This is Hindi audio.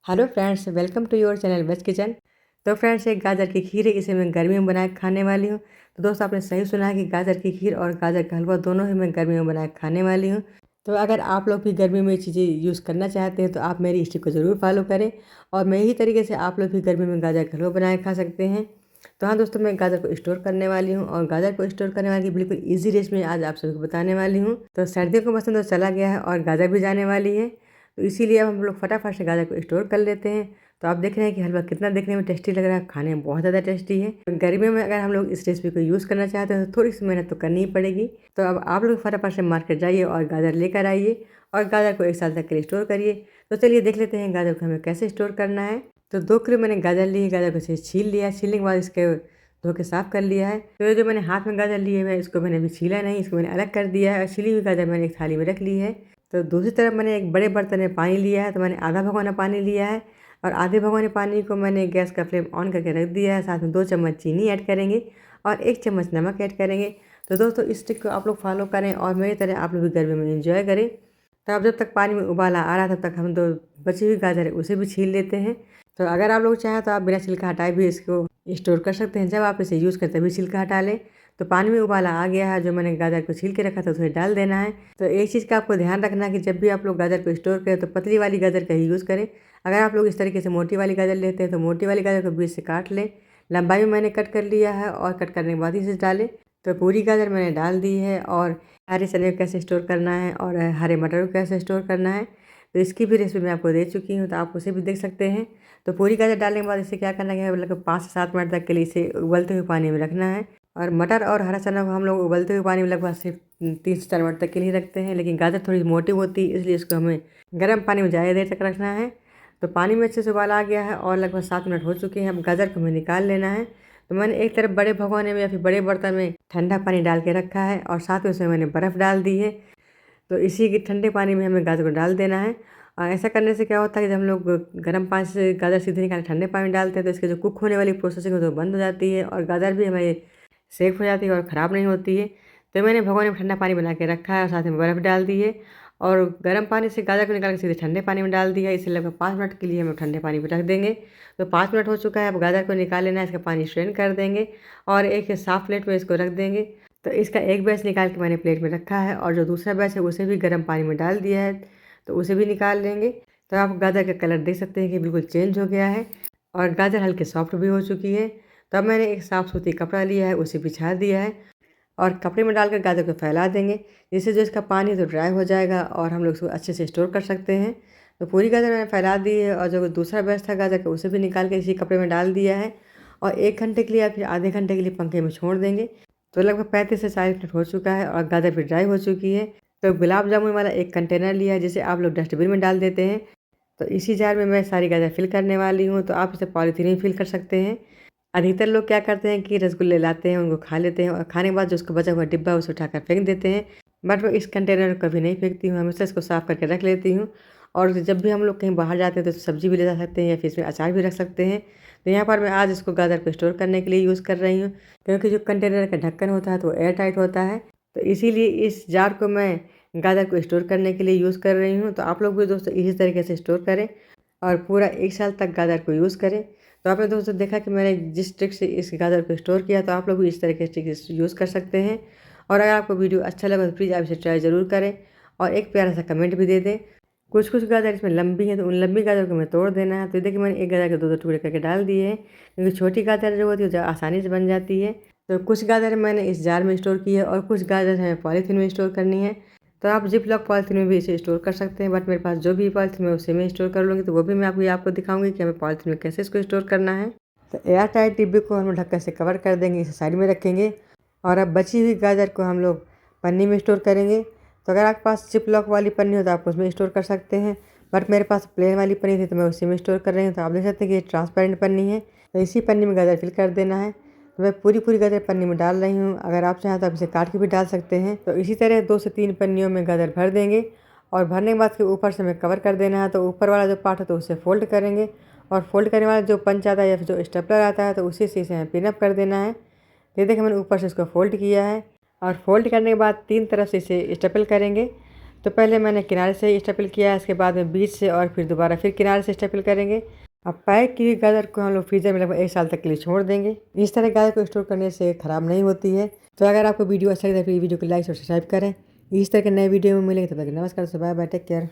Hello friends, welcome to your channel veg kitchen. तो फ्रेंड्स, एक गाजर की खीर है, इसे मैं गर्मी में बना के खाने वाली हूँ। तो दोस्त, आपने सही सुना है कि गाजर की खीर और गाजर का हलवा दोनों ही मैं गर्मी में बना के खाने वाली हूँ। तो अगर आप लोग भी गर्मी में ये चीज़ें यूज़ करना चाहते हैं तो आप मेरी इस टिप को ज़रूर फॉलो करें और मैं ही तरीके से आप लोग भी गर्मी में गाजर का हलवा बना के खा सकते हैं। तो हाँ दोस्तों, मैं गाजर को स्टोर करने वाली हूँ और गाजर को स्टोर करने वाली बिल्कुल ईजी रेसिपी आज आप सभी को बताने वाली हूँ। तो सर्दियों का मौसम तो चला गया है और गाजर भी जाने वाली है, तो इसीलिए अब हम लोग फटाफट से गाजर को स्टोर कर लेते हैं। तो आप देख रहे हैं कि हलवा कितना देखने में टेस्टी लग रहा है, खाने में बहुत ज़्यादा टेस्टी है। गर्मियों में अगर हम लोग इस रेसिपी को यूज़ करना चाहते हैं तो थोड़ी सी मेहनत तो करनी ही पड़ेगी। तो अब आप लोग फटाफट से मार्केट जाइए और गाजर लेकर आइए और गाजर को 1 साल तक के लिए स्टोर करिए। तो चलिए देख लेते हैं गाजर को हमें कैसे स्टोर करना है। तो 2 किलो मैंने गाजर ली है, गाजर को इसे छील लिया है, छीलने के बाद इसके धो के साफ़ कर लिया है। तो ये जो मैंने हाथ में गाजर लिए हुए इसको मैंने अभी छीला नहीं, इसको मैंने अलग कर दिया है और छीली हुई गाजर मैंने एक थाली में रख ली है। तो दूसरी तरफ मैंने एक बड़े बर्तन में पानी लिया है, तो मैंने आधा भगोना पानी लिया है और आधे भगोने पानी को मैंने गैस का फ्लेम ऑन करके रख दिया है। साथ में 2 चम्मच चीनी ऐड करेंगे और 1 चम्मच नमक ऐड करेंगे। तो दोस्तों, इस ट्रिक को आप लोग फॉलो करें और मेरी तरह आप लोग भी गर्मी में एंजॉय करें। तो अब जब तक पानी में उबाला आ रहा तब तक हम 2 बची हुई गाजर है उसे भी छील लेते हैं। तो अगर आप लोग चाहें तो आप बिना छिलका हटाए भी इसको स्टोर कर सकते हैं, जब आप इसे यूज़ करते तभी छिलका हटा लें। तो पानी में उबाला आ गया है, जो मैंने गाजर को छील के रखा था उसे डाल देना है। तो एक चीज़ का आपको ध्यान रखना है कि जब भी आप लोग गाजर को स्टोर करें तो पतली वाली गाजर का ही यूज़ करें। अगर आप लोग इस तरीके से मोटी वाली गाजर लेते हैं तो मोटी वाली गाजर को बीच से काट लें। लंबाई में मैंने कट कर लिया है और कट करने के बाद इसे डालें। तो पूरी गाजर मैंने डाल दी है और हरे चने को कैसे स्टोर करना है और हरे मटर को कैसे स्टोर करना है तो इसकी भी रेसिपी मैं आपको दे चुकी हूँ, तो आप उसे भी देख सकते हैं। तो पूरी गाजर डालने के बाद इसे क्या करना है, लगभग 5 से 7 मिनट तक के लिए इसे उबलते हुए पानी में रखना है। और मटर और हरा चना को हम लोग उबलते हुए पानी में लगभग सिर्फ 3 से 4 मिनट तक के लिए रखते हैं, लेकिन गाजर थोड़ी मोटी होती है इसलिए इसको हमें गर्म पानी में ज़्यादा देर तक रखना है। तो पानी में अच्छे से उबाल आ गया है और लगभग 7 मिनट हो चुके हैं। अब गाजर को हमें निकाल लेना है। तो मैंने एक तरफ बड़े भगोने में या फिर बड़े बर्तन में ठंडा पानी डाल के रखा है और साथ में उसमें मैंने बर्फ़ डाल दी है। तो इसी के ठंडे पानी में हमें गाजर को डाल देना है। और ऐसा करने से क्या होता है कि जब हम लोग गर्म पानी से गाजर सीधे निकाल ठंडे पानी में डालते हैं तो इसके जो कुक होने वाली प्रोसेसिंग है तो बंद हो जाती है और गाजर भी हमारी सेफ हो जाती है और ख़राब नहीं होती है। तो मैंने भगोने में ठंडा पानी बना के रखा है और साथ में बर्फ़ डाल दी है और गर्म पानी से गाजर को निकाल के सीधे ठंडे पानी में डाल दिया है। इसे लगभग 5 मिनट के लिए हम ठंडे पानी में रख देंगे। तो 5 मिनट हो चुका है, अब गाजर को निकाल लेना है, इसका पानी स्ट्रेन कर देंगे और एक साफ़ प्लेट में इसको रख देंगे। तो इसका एक बैच निकाल के मैंने प्लेट में रखा है और जो दूसरा बैच है उसे भी गर्म पानी में डाल दिया है, तो उसे भी निकाल लेंगे। तो आप गाजर का कलर देख सकते हैं कि बिल्कुल चेंज हो गया है और गाजर हल्के सॉफ्ट भी हो चुकी है। तो अब मैंने एक साफ़ सूती कपड़ा लिया है, उसे बिछा दिया है और कपड़े में डालकर गाजर को फैला देंगे, जिससे जो इसका पानी तो ड्राई हो जाएगा और हम लोग इसको अच्छे से स्टोर कर सकते हैं। तो पूरी गाजर मैंने फैला दी है और जो दूसरा बैच था गाजर का उसे भी निकाल के इसी कपड़े में डाल दिया है और 1 घंटे के लिए या फिर आधे घंटे के लिए पंखे में छोड़ देंगे। तो लगभग 35 से 40 मिनट हो चुका है और गाजर भी ड्राई हो चुकी है। तो गुलाब जामुन वाला एक कंटेनर लिया है जिसे आप लोग डस्टबिन में डाल देते हैं। तो इसी जार में मैं सारी गाजर फिल करने वाली हूँ, तो आप इसे पॉलीथीन में फिल कर सकते हैं। अधिकतर लोग क्या करते हैं कि रसगुल्ले लाते हैं, उनको खा लेते हैं और खाने के बाद जो उसका बचा हुआ डिब्बा है उसे उठाकर फेंक देते हैं। बट मैं इस कंटेनर को कभी नहीं फेंकती हूँ, हमेशा इसको साफ़ करके रख लेती हूँ। और जब भी हम लोग कहीं बाहर जाते हैं तो सब्ज़ी भी ले जा सकते हैं या फिर इसमें अचार भी रख सकते हैं। तो यहाँ पर मैं आज इसको गाजर को स्टोर करने के लिए यूज़ कर रही हूँ, क्योंकि जो कंटेनर का ढक्कन होता है तो वो एयर टाइट होता है। तो इसीलिए इस जार को मैं गाजर को स्टोर करने के लिए यूज़ कर रही हूँ। तो आप लोग भी दोस्तों इसी तरीके से स्टोर करें और पूरा 1 साल तक गाजर को यूज़ करें। तो आपने दोस्तों देखा कि मैंने जिस ट्रिक से इस गाजर को स्टोर किया, तो आप लोग भी इस तरह के ट्रिक यूज़ कर सकते हैं। और अगर आपको वीडियो अच्छा लगा तो प्लीज़ आप इसे ट्राई ज़रूर करें और एक प्यारा सा कमेंट भी दे दें। कुछ कुछ गाजर इसमें लंबी है तो उन लंबी गाजर को हमें तोड़ देना है। तो देखिए मैंने एक गाजर के 2-2 टुकड़े करके डाल दिए हैं, क्योंकि छोटी गाजर जो होती है वो आसानी से बन जाती है। तो कुछ गाजर मैंने इस जार में स्टोर की है और कुछ गाजर हमें पॉलीथीन में स्टोर करनी है। तो आप जिप लॉक पॉलीथीन में भी इसे स्टोर कर सकते हैं, बट मेरे पास जो भी पॉलीथीन है उसे मैं स्टोर कर लूँगी, तो वो भी मैं आपको दिखाऊंगी कि हमें पॉलीथीन में कैसे इसको स्टोर करना है। तो एयर टाइट डिब्बे को हम ढक्कन से कवर कर देंगे, इसे साइड में रखेंगे और अब बची हुई गाजर को हम लोग पन्नी में स्टोर करेंगे। तो अगर आपके पास जिप लॉक वाली पन्नी हो तो आप उसमें स्टोर कर सकते हैं, बट मेरे पास प्लेन वाली पन्नी थी तो मैं उसी में स्टोर कर रही हूँ। तो आप देख सकते हैं कि ये ट्रांसपेरेंट पन्नी है, तो इसी पन्नी में गाजर फिल कर देना है। तो मैं पूरी गाजर पन्नी में डाल रही हूँ, अगर आप चाहें तो आप इसे काट के भी डाल सकते हैं। तो इसी तरह 2 से 3 पन्नियों में गाजर भर देंगे और भरने के बाद फिर ऊपर से हमें कवर कर देना है। तो ऊपर वाला जो पार्ट है तो उसे फोल्ड करेंगे और फोल्ड करने वाला जो पंच आता है या फिर जो स्टेपलर आता है तो उसी से इसे हमें पिन अप कर देना है। ये देखिए मैंने ऊपर से इसको फोल्ड किया है और फोल्ड करने के बाद 3 तरफ से इसे स्टेपल करेंगे। तो पहले मैंने किनारे से स्टेपल किया, इसके बाद में बीच से और फिर दोबारा फिर किनारे से स्टेपल करेंगे। अब पैक की हुई गाजर को हम लोग फ्रीजर में लगभग 1 साल तक के लिए छोड़ देंगे। इस तरह गाजर को स्टोर करने से ख़राब नहीं होती है। तो अगर आपको वीडियो अच्छा लगे तो वीडियो को लाइक और सब्सक्राइब करें। इस तरह के नए वीडियो में मिलेंगे, तब तक नमस्कार, बाय बाय, टेक केयर।